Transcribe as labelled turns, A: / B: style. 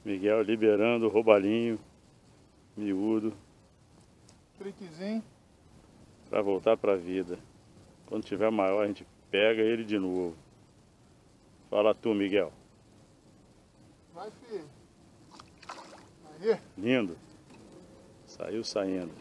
A: Miguel liberando o robalinho miúdo
B: Triquezinho.
A: para voltar para a vida. Quando tiver maior a gente pega ele de novo. Fala tu, Miguel.
B: Vai, filho. Aí.
A: Lindo. Saiu saindo.